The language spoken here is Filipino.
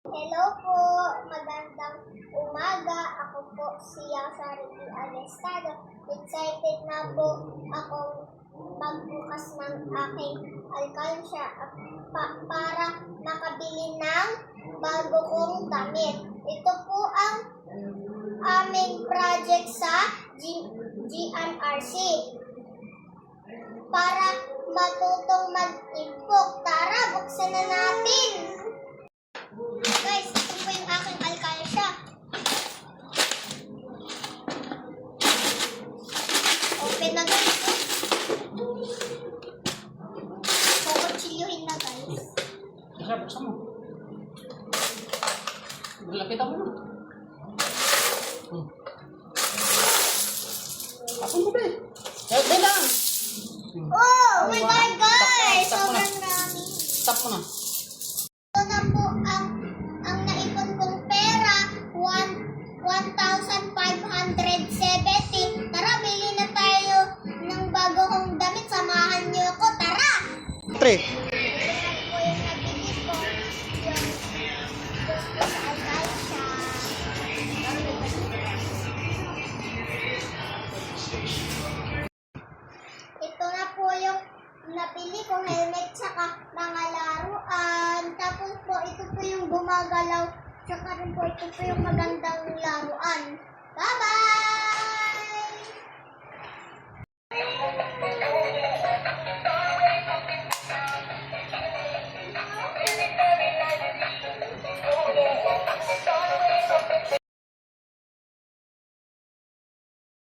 Hello po, magandang umaga. Ako po si Yasari Alestado. Excited na po akong magbukas ng aking alkansya para makabili ng bago kong damit. Ito po ang aming project sa GNRC para matutong mag-impok. Tara, buksan na natin! Guys, ito po yung aking alkansya. Open na guys. Kukutsilyuhin na guys. Buksan mo. Lapitan mo na. Tapon mo ba eh? Dahil lang. Oh my God guys! Sobrang rami. Tap mo na. Ito na po ang naipon kong pera, 1,570. Tara, bili na tayo ng bago kong damit. Samahan niyo ako. Tara! Tre. Yan po yung nabili ko. Yung gusto sa alkansya. Ito na po yung nabili ko, helmet tsaka mga laruan. Tapos po, ito po yung gumagalaw. Tsaka rin po, ito po yung magandang laruan. Bye-bye!